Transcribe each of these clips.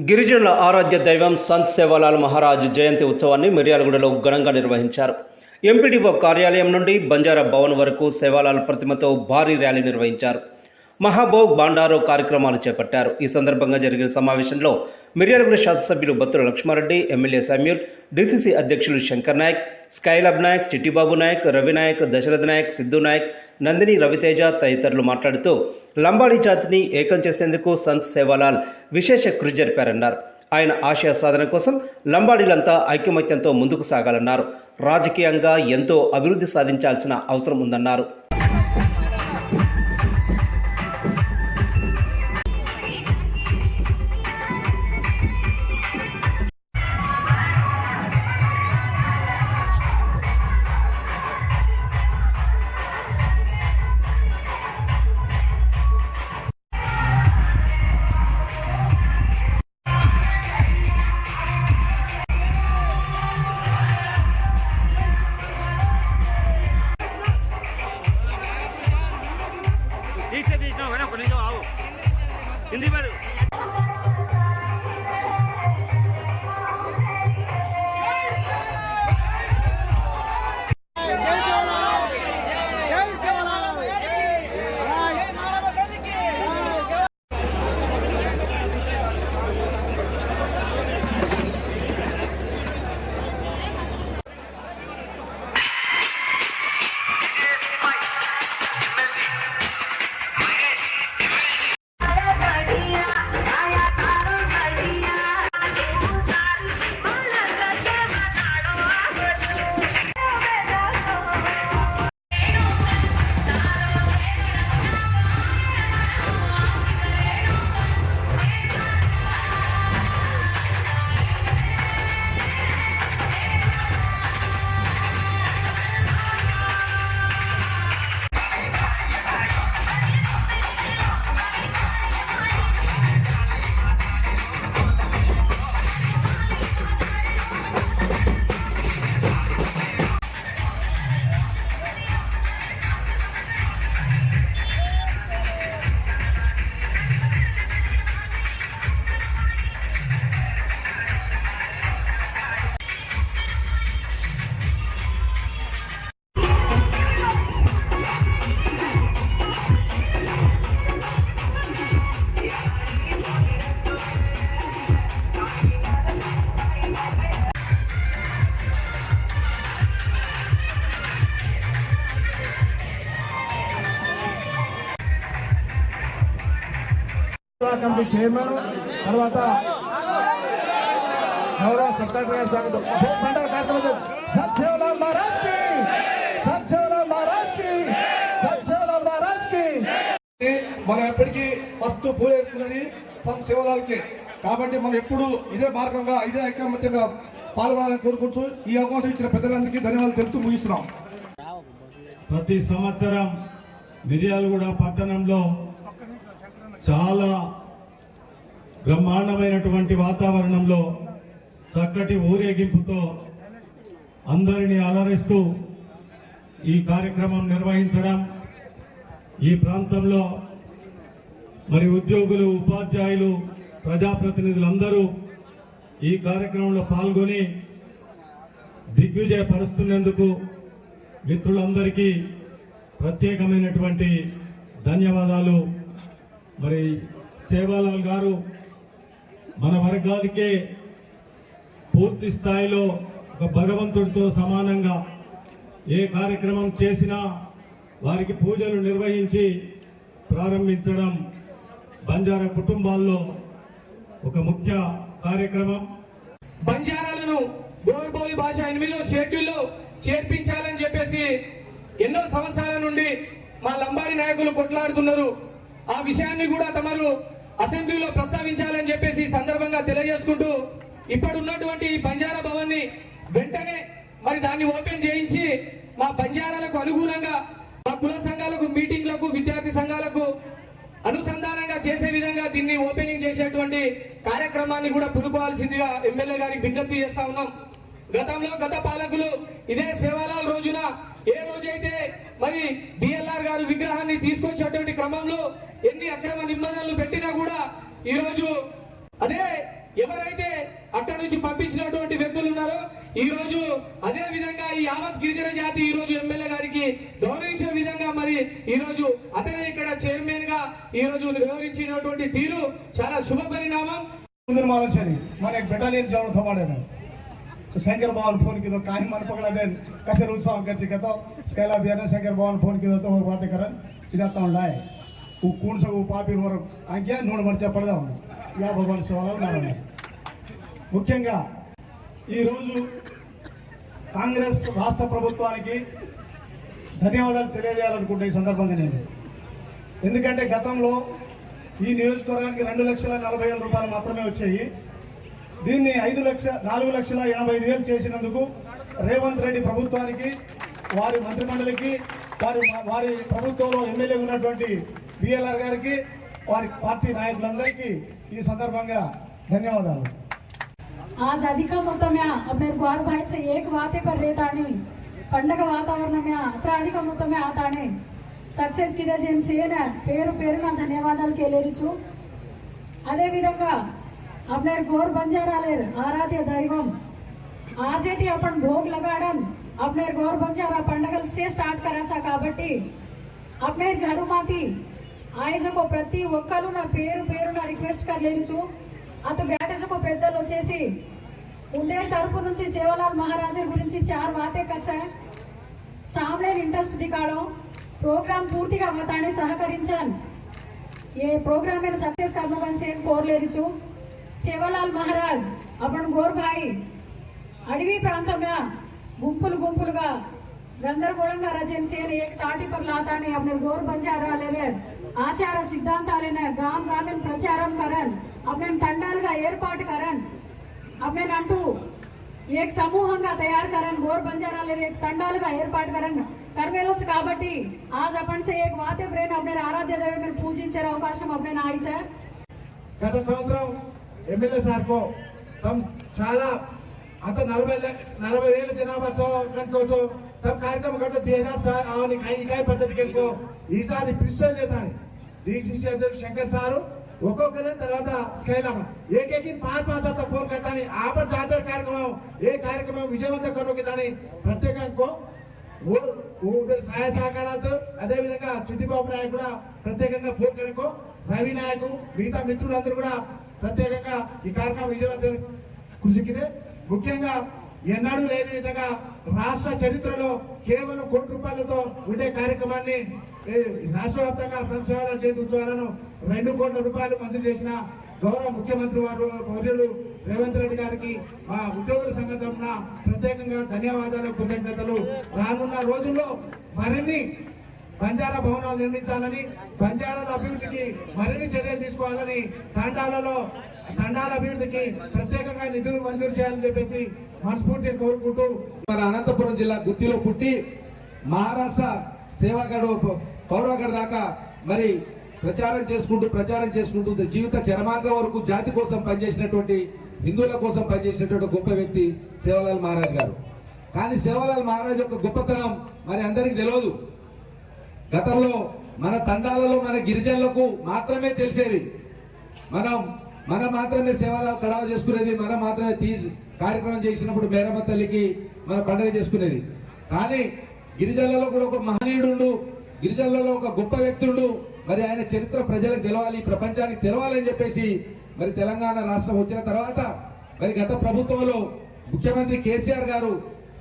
గిరిజనుల ఆరాధ్య దైవం సంత్ సేవాలాల్ మహారాజ్ జయంతి ఉత్సవాన్ని మిర్యాలగూడలో ఘనంగా నిర్వహించారు. ఎంపీడీఓ కార్యాలయం నుండి బంజారా భవన్ వరకు సేవాలాల్ ప్రతిమతో భారీ ర్యాలీ నిర్వహించారు. మహాభోగ్ బాండారో కార్యక్రమాలు చేపట్టారు. ఈ సందర్భంగా జరిగిన సమావేశంలో మిర్యాలగూడ శాసనసభ్యులు Battula Lakshmareddy, MLA Samuel, DCC అధ్యక్షులు శంకర్ నాయక్, స్కైలాబ్ నాయక్, చిట్టిబాబు నాయక్, రవి నాయక్, దశరథ నాయక్, సిద్ధు నాయక్, నందిని రవితేజ తదితరులు మాట్లాడుతూ లంబాడీ జాతిని ఏకం చేసేందుకు సంత్ సేవాలాల్ విశేష కృషి జరిపారన్నారు. ఆయన ఆశయ సాధన కోసం లంబాడీలంతా ఐకమత్యంతో ముందుకు సాగాలన్నారు. రాజకీయంగా ఎంతో అభివృద్ధి సాధించాల్సిన అవసరం ఉందన్నారు. हिंदी में కమిటీ చైర్మన్ తర్వాత గౌరవ సెక్రటరీ గారు స్వాగతం. సత్ సేవాలాల్ మహారాజ్ కి, సత్ సేవాలాల్ మహారాజ్ కి, సత్ సేవాలాల్ మహారాజ్ కి. మనం ఎప్పటికీ ఫస్ట్ పూజ చేసుకున్నది సంత్ సేవాలాల్ కి. కాబట్టి మనం ఎప్పుడు ఇదే మార్గంగా ఇదే ఐకమత్యంగా పాల్గొనాలని కోరుకుంటూ ఈ అవకాశం ఇచ్చిన పెద్దలందరికీ ధన్యవాదాలు తెలుపుతూ ముగిస్తున్నాం. ప్రతి సంవత్సరం మిర్యాలగూడ పట్టణంలో చాలా బ్రహ్మాండమైనటువంటి వాతావరణంలో చక్కటి ఊరేగింపుతో అందరినీ అలరిస్తూ ఈ కార్యక్రమం నిర్వహించడం, ఈ ప్రాంతంలో మరి ఉద్యోగులు, ఉపాధ్యాయులు, ప్రజాప్రతినిధులందరూ ఈ కార్యక్రమంలో పాల్గొని దిగ్విజయపరుస్తున్నందుకు మిత్రులందరికీ ప్రత్యేకమైనటువంటి ధన్యవాదాలు. మరి సేవాలాల్ గారు మన వర్గానికే పూర్తి స్థాయిలో ఒక భగవంతుడితో సమానంగా ఏ కార్యక్రమం చేసినా వారికి పూజలు నిర్వహించి ప్రారంభించడం బంజారా కుటుంబాల్లో ఒక ముఖ్య కార్యక్రమం. బంజారాలను గోర్బోలి భాష 8వ షెడ్యూల్లో చేర్పించాలని చెప్పేసి ఎన్నో సంవత్సరాల నుండి మా లంబాడి నాయకులు కొట్లాడుతున్నారు. ఆ విషయాన్ని కూడా తమరు అసెంబ్లీలో ప్రస్తావించాలని చెప్పేసి సందర్భంగా తెలియజేసుకుంటూ ఇప్పుడు ఉన్నటువంటి బంజారా భవన్ ని వెంటనే మరి దాన్ని ఓపెన్ చేయించి మా బంజారాలకు అనుగుణంగా మా కుల సంఘాలకు, మీటింగ్లకు, విద్యార్థి సంఘాలకు అనుసంధానంగా చేసే విధంగా దీన్ని ఓపెనింగ్ చేసేటువంటి కార్యక్రమాన్ని కూడా పురుకోవాల్సిందిగా ఎమ్మెల్యే గారికి విజ్ఞప్తి చేస్తా ఉన్నాం. గతంలో గత పాలకులు ఇదే సేవాలాల్ రోజున ఏ రోజైతే మరి బిఎల్ఆర్ గారు విగ్రహాన్ని తీసుకొచ్చేటువంటి క్రమంలో ఎన్ని అక్రమ నిబంధనలు పెట్టినా కూడా ఈ రోజు అదే ఎవరైతే అక్కడి నుంచి పంపించినటువంటి వ్యక్తులు ఉన్నారో ఈ రోజు అదే విధంగా ఈ యావత్ గిరిజన జాతి ఈ రోజు ఎమ్మెల్యే గారికి గౌరవించే విధంగా మరి ఈ రోజు అతనే ఇక్కడ చైర్మన్ గా ఈ రోజు వివరించినటువంటి తీరు చాలా శుభ పరిణామం. मालूम मन एक बटालियन जाओ थमाड़े शंकर भवन फोन की कहीं मन पकड़ा दे कैसे उत्साह कर चिके तो स्कैला भी शंकर भवन फोन की तो बातें करन इधर उंडाए वो कौन सा वो पापी और आज्ञा नून मर्चा पड़दा या भगवान शिवाला नारायण ముఖ్యంగా ఈ రోజు కాంగ్రెస్ రాష్ట్ర ప్రభుత్వానికి ధన్యవాదాలు తెలియజేయాలనుకుంటే ఈ సందర్భంగా నేను ఎందుకంటే గతంలో ఈ నియోజకవర్గానికి 2,40,000 రూపాయలు మాత్రమే వచ్చాయి. దీన్ని 4,85,000 చేసినందుకు రేవంత్ రెడ్డి ప్రభుత్వానికి వారి మంత్రిమండలికి వారి ప్రభుత్వంలో ఎమ్మెల్యే ఉన్నటువంటి బిఎల్ఆర్ గారికి వారి పార్టీ నాయకులందరికీ ఈ సందర్భంగా ధన్యవాదాలు. आज अधिक మొత్తం में अपने गौर भाई से एक वाते पर लेतानी पंडग वातावरण में अत्र अधिक మొత్తం में आताने सक्सेस की सेन पेर पेरुना धन्यवादाలు केलेरिचु अदे विधंगा अपने गोर बंजारालेर आराध्य दैवम आजेती अपन भोग लगाडन अपने गोर बंजारा पंडगल से स्टार्ट कराचा काबट्टी अपने घरुमाती आयोजको प्रति ఒక్కరు నా పేరున రిక్వెస్ట్ करलेरिचु అత బ్యాటేజకు పెద్దలు వచ్చేసి ఉందేర్ తరపు నుంచి సేవలాల్ మహారాజ్ గురించి 4 बातें కచ్చాయి. सामने इंटरेस्ट दिखाड़ो प्रोग्राम पूर्तिగా बताने सहकరించన్ ये प्रोग्राम में सक्सेस करने से కోర్లేరిచు సేవలాల్ మహారాజ్ अपन गोर भाई అడవి ప్రాంతంలో గుంపులుగా గందరగోళంగా రచన एक ताटी पर लाताने अपने गोर बंजारा लेले आचार सिद्धांतालेने गाम में प्रचारम करन अपने తండాలుగా ఏర్పాటు करन अपने अंटू एक समूहंगा तैयार करन गोर बंजारा एक తండాలుగా ఏర్పాటు करन करवेलोच काबट्टी आज अपन से एक वाते प्रेम अपने आराध्य दैव में पूजिंचे అవకాశం अपने आई से గత సంవత్సరం ఎమ్మెల్యే సార్ को तम చాలా అంత 40,000 జనాభా కనుకోవచ్చు तब कार्यक्रम करते 2004 आवनी काय पद्धति कనుకో ఈసారి పిస్టల్ లేతాని डीसीसी अध्यक्ष शंकर సారు ఒక్కొక్కరే తర్వాత స్కేల్ అప్ एक 5 आता फोन करतानी आपण जातर कार्यक्रम विजयवंत करो की दानी प्रत्येक को और उधर सहाय सहकारात అదే విధంగా చిట్టిబాబు నాయక్ కూడా ప్రత్యేకంగా ఫోన్ కనుకో రవి నాయక్ మిగతా మిత్రులందరూ కూడా ప్రత్యేకంగా ఈ కార్యక్రమం విజయవంతం కృషికిదే ముఖ్యంగా ఎన్నడూ లేని విధంగా రాష్ట్ర చరిత్రలో కేవలం ₹1 కోట్లతో ఉండే కార్యక్రమాన్ని రాష్ట్ర వ్యాప్తంగా సంక్షేమ చేతి ఉత్సవాలను ₹2 కోట్ల మంజూరు చేసిన గౌరవ ముఖ్యమంత్రి వర్యులు రేవంత్ రెడ్డి గారికి మా ఉద్యోగుల సంఘం తరఫున ప్రత్యేకంగా ధన్యవాదాలు కృతజ్ఞతలు. రానున్న రోజుల్లో మరిన్ని బంజారా భవనాలు నిర్మించాలని బంజారాల అభివృద్ధికి మరిన్ని చర్యలు తీసుకోవాలని తండాల అభివృద్ధికి ప్రత్యేకంగా నిధులు మంజూరు చేయాలని చెప్పేసి మనస్ఫూర్తిగా కోరుకుంటూ మన అనంతపురం జిల్లా గుత్తిలో పుట్టి మహారాష్ట్ర సేవాగఢ్ పౌరగఢ్ దాకా మరి ప్రచారం చేసుకుంటూ జీవిత చరమాంగం వరకు జాతి కోసం పనిచేసినటువంటి హిందువుల కోసం పనిచేసినటువంటి గొప్ప వ్యక్తి సేవలాల్ మహారాజ్ గారు. కానీ సేవలాల్ మహారాజ్ యొక్క గొప్పతనం మరి అందరికీ తెలియదు. గతంలో మన తండాలలో మన గిరిజనులకు మాత్రమే తెలిసేది. మనం మాత్రమే సేవలాల్ కడావ చేసుకునేది, మనం మాత్రమే కార్యక్రమం చేసినప్పుడు మేరమ్మ తల్లికి మన పండుగ చేసుకునేది. కానీ గిరిజనులలో కూడా ఒక మహనీయుడు, గిరిజనులలో ఒక గొప్ప వ్యక్తుడు, మరి ఆయన చరిత్ర ప్రజలకు తెలవాలి, ప్రపంచానికి తెలవాలని చెప్పేసి మరి తెలంగాణ రాష్ట్రం వచ్చిన తర్వాత మరి గత ప్రభుత్వంలో ముఖ్యమంత్రి కేసీఆర్ గారు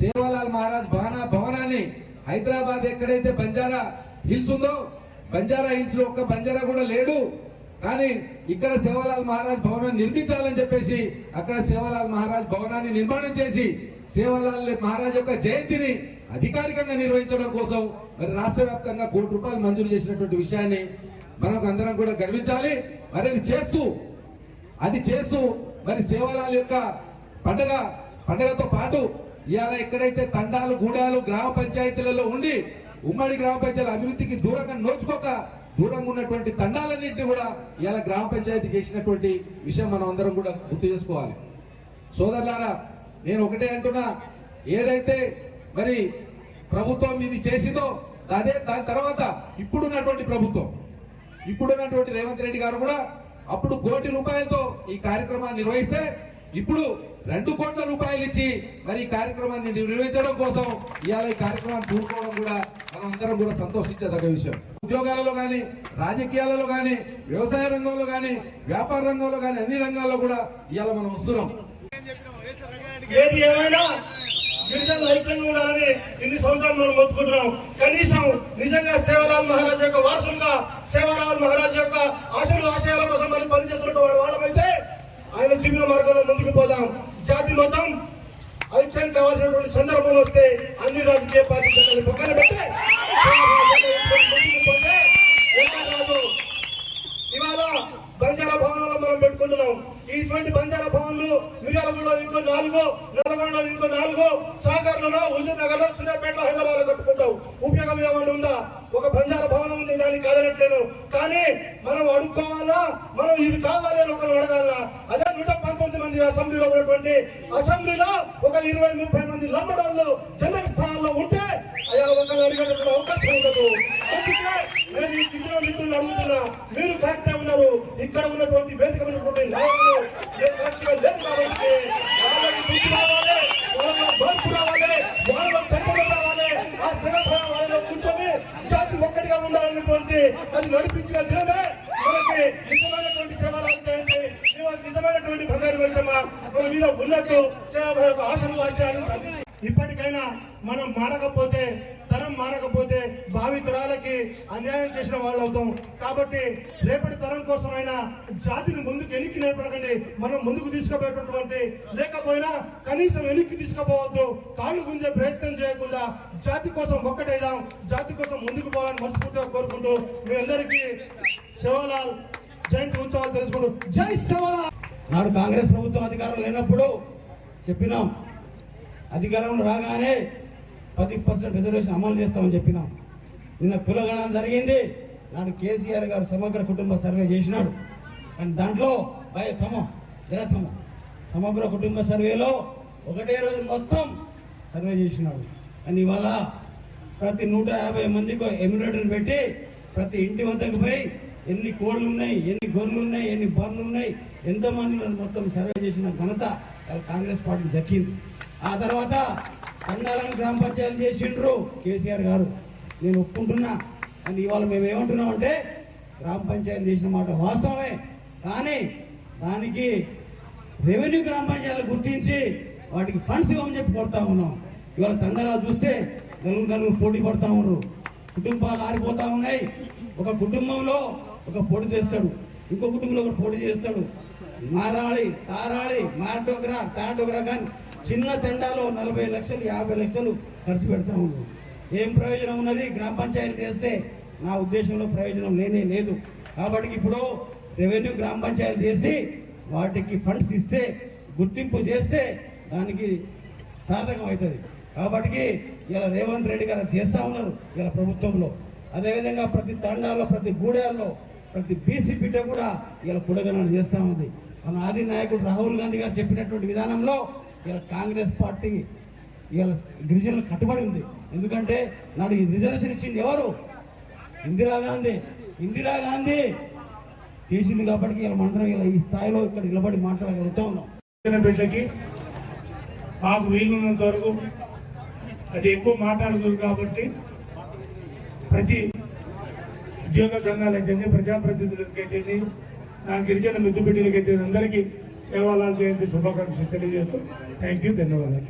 సేవలాల్ మహారాజ్ భవనాన్ని హైదరాబాద్ ఎక్కడైతే బంజారా హిల్స్ ఉందో బంజారా హిల్స్ లో ఒక్క బంజారా కూడా లేడు, కానీ ఇక్కడ సేవలాల్ మహారాజ్ భవనం నిర్మించాలని చెప్పేసి అక్కడ సేవలాల్ మహారాజ్ భవనాన్ని నిర్మాణం చేసి సేవలాల్ మహారాజ్ యొక్క జయంతిని అధికారికంగా నిర్వహించడం కోసం మరి రాష్ట్ర వ్యాప్తంగా ₹1 కోట్ల మంజూరు చేసినటువంటి విషయాన్ని మనకు అందరం కూడా గర్వించాలి. మరి అది చేస్తూ మరి సేవలాల్ యొక్క పండగతో పాటు ఇవాళ ఎక్కడైతే తండాలు గూడాలు గ్రామ పంచాయతీలలో ఉండి ఉమ్మడి గ్రామ పంచాయతీల అభివృద్ధికి దూరంగా ఉన్నటువంటి తండాలన్నింటినీ కూడా ఇవాళ గ్రామ పంచాయతీ చేసినటువంటి విషయం మనం అందరం కూడా గుర్తు చేసుకోవాలి. సోదరులారా, నేను ఒకటే అంటున్నా, ఏదైతే మరి ప్రభుత్వం ఇది చేసిందో దాని తర్వాత ఇప్పుడున్నటువంటి రేవంత్ రెడ్డి గారు కూడా అప్పుడు 1 కోటి రూపాయలతో ఈ కార్యక్రమాన్ని నిర్వహిస్తే ఇప్పుడు 2 కోట్ల రూపాయలు ఇచ్చి మరి ఈ కార్యక్రమాన్ని నిర్వహించడం కోసం ఇవాళ ఈ కార్యక్రమాన్ని పూనుకోవడం కూడా మనం అందరం కూడా సంతోషించదగ్గ విషయం. ఉద్యోగాలలో కానీ, రాజకీయాలలో కానీ, వ్యవసాయ రంగంలో కానీ, వ్యాపార రంగంలో కానీ, అన్ని రంగాల్లో కూడా ఇవాళ మనం వస్తున్నాం. ఏది ఏమైనా గిరిజనుల ఐక్యంగా ఉండాలని ఇన్ని సంవత్సరాలు మనం మొత్తుకుంటున్నాం. కనీసం నిజంగా సేవలాల్ మహారాజ్ యొక్క వారసులుగా, సేవలాల్ మహారాజ్ యొక్క ఆశయాల కోసం మనం పనిచేస్తున్నటువంటి వాళ్ళమైతే ఆయన చూపిన మార్గంలో ముందుకు పోదాం. జాతి మతం ఐక్యం కావాల్సినటువంటి సందర్భం వస్తే అన్ని రాజకీయ పార్టీలను పక్కన పెట్టి ఇవాళ బంజారా భవనాలు మనం పెట్టుకుంటున్నాం. ఇటువంటి బంజారా భవన్లు మిర్యాలగూడలో ఇంకో 4, నల్గొండలో ఇంకో 4, సాగర్లలో, హుజూర్ నగర్లో, సూర్యాపేటలో, హైదరాబాద్ లో కట్టుకుంటాం. ఉపయోగం ఏమన్నా ఉందా? ఒక బంజారా భవనం ఉంది, దానికి కాదనట్లేను. కానీ మనం అడుక్కోవాలా, మనం ఇది కావాలి అని ఒకరు అడగాలా? అదే 119 మంది అసెంబ్లీలో ఉన్నటువంటి అసెంబ్లీలో ఒక 20-30 మంది లంబడాల్లో జనరల్ స్థానాల్లో ఉంటే అయ్యా ఒకరు అడిగేటటువంటి అవకాశం ఉండదు. అందుకే నేను ఈ గిరిజన మిత్రులు అడుగుతున్నా, మీరు కరెక్టే ఉన్నారు. ఇక్కడ ఉన్నటువంటి వేదిక ఉన్నటువంటి నాయకులు కరెక్ట్గా లేదు కాబట్టి వాళ్ళకి బుద్ధి రావాలి, వాళ్ళ మార్పు రావాలి, వాళ్ళ చట్టం రావాలి. ఆ శివభావం వాళ్ళలో కూర్చొని జాతి ఒక్కటిగా ఉండాలన్నటువంటి అది నడిపించిన దినమే మనకి నిజమైనటువంటి సేవలు జయంతి, నిజమైనటువంటి బంగారు మైసమ్మ మన మీద ఉన్నట్టు సేవ యొక్క ఆశయాలను సాధించి ఇప్పటికైనా మనం మారకపోతే, తరం మారకపోతే భావి తరాలకి అన్యాయం చేసిన వాళ్ళు అవుతాం. కాబట్టి రేపటి తరం కోసమైనా జాతిని ముందుకు వెనక్కి నేర్పడకండి. మనం ముందుకు తీసుకుపోయేటటువంటి లేకపోయినా కనీసం వెనక్కి తీసుకుపోవద్దు. కాళ్ళు గుంజే ప్రయత్నం చేయకుండా జాతి కోసం ఒక్కటైదాం, జాతి కోసం ముందుకు పోవాలని మనస్ఫూర్తిగా కోరుకుంటూ మీ అందరికీ సేవలాల్ జయంతి ఉత్సవాలు తెలుసుకుంటూ జై సేవలాల్. నాడు కాంగ్రెస్ ప్రభుత్వం అధికారంలో లేనప్పుడు చెప్పినాం, అధికారంలో రాగానే 10% రిజర్వేషన్ అమలు చేస్తామని చెప్పినాం. నిన్న కులగణన జరిగింది. నాడు కేసీఆర్ గారు సమగ్ర కుటుంబ సర్వే చేసినాడు. కానీ దాంట్లో సమగ్ర కుటుంబ సర్వేలో ఒకటే రోజు మొత్తం సర్వే చేసినాడు. కానీ ఇవాళ ప్రతి 150 మందికి ఎమ్యూనిటర్ని పెట్టి ప్రతి ఇంటి వద్దకు పోయి ఎన్ని కోళ్ళు ఉన్నాయి, ఎన్ని గొర్రెలు ఉన్నాయి, ఎన్ని బర్రెలు ఉన్నాయి, ఎంతమంది మొత్తం సర్వే చేసిన ఘనత కాంగ్రెస్ పార్టీ దక్కింది. ఆ తర్వాత కండాలను గ్రామ పంచాయతీ చేసిండ్రు కేసీఆర్ గారు, నేను ఒప్పుకుంటున్నా. అని ఇవాళ మేము ఏమంటున్నాం అంటే గ్రామ పంచాయతీ చేసిన మాట వాస్తవమే, కానీ దానికి రెవెన్యూ గ్రామ పంచాయతీలు గుర్తించి వాటికి ఫండ్స్ ఇవ్వమని చెప్పి కొడతా ఉన్నాం. ఇవాళ తండాలు చూస్తే నలుగురు పోటీ పడతా ఉన్నారు, కుటుంబాలు ఆరిపోతా ఉన్నాయి. ఒక కుటుంబంలో ఒక పోటీ చేస్తాడు, ఇంకో కుటుంబంలో ఒక పోటీ చేస్తాడు. మారాళి, తారాళి, మార్డోగ్రా, తాడోగ్రా కానీ చిన్న తండాలో 40 లక్షలు 50 లక్షలు ఖర్చు పెడతా ఉన్నారు. ఏం ప్రయోజనం ఉన్నది? గ్రామ పంచాయతీ చేస్తే నా ఉద్దేశంలో ప్రయోజనం లేనే లేదు. కాబట్టి ఇప్పుడు రెవెన్యూ గ్రామ పంచాయతీ చేసి వాటికి ఫండ్స్ ఇస్తే, గుర్తింపు చేస్తే దానికి సార్థకం అవుతుంది. కాబట్టి ఇలా రేవంత్ రెడ్డి గారు చేస్తూ ఉన్నారు ఇలా ప్రభుత్వంలో. అదేవిధంగా ప్రతి తండాల్లో, ప్రతి గూడెల్లో, ప్రతి బీసీ బిడ్డ కూడా ఇలా కులగణన చేస్తూ ఉంది. మన ఆది నాయకుడు రాహుల్ గాంధీ గారు చెప్పినటువంటి విధానంలో ఇలా కాంగ్రెస్ పార్టీ ఇలా గిరిజనులకు కట్టుబడి ఉంది. ఎందుకంటే నాడు ఈ రిజర్వేషన్ ఇచ్చింది ఎవరు? ఇందిరాగాంధీ చేసింది. కాబట్టి ఇలా మంత్రం ఇలా ఈ స్థాయిలో ఇక్కడ నిలబడి మాట్లాడగలుగుతూ ఉన్నాం. బిడ్డకి మాకు వీలున్నంత వరకు అది ఎక్కువ మాట్లాడుతుంది. కాబట్టి ప్రతి ఉద్యోగ సంఘాలైతే, ప్రజాప్రతినిధులకైతే, నా గిరిజన మిద్దు బిడ్డలకైతే అందరికీ సేవాలాల్ జయంతి శుభాకాంక్షలు తెలియజేస్తూ థ్యాంక్ యూ, ధన్యవాదాలు.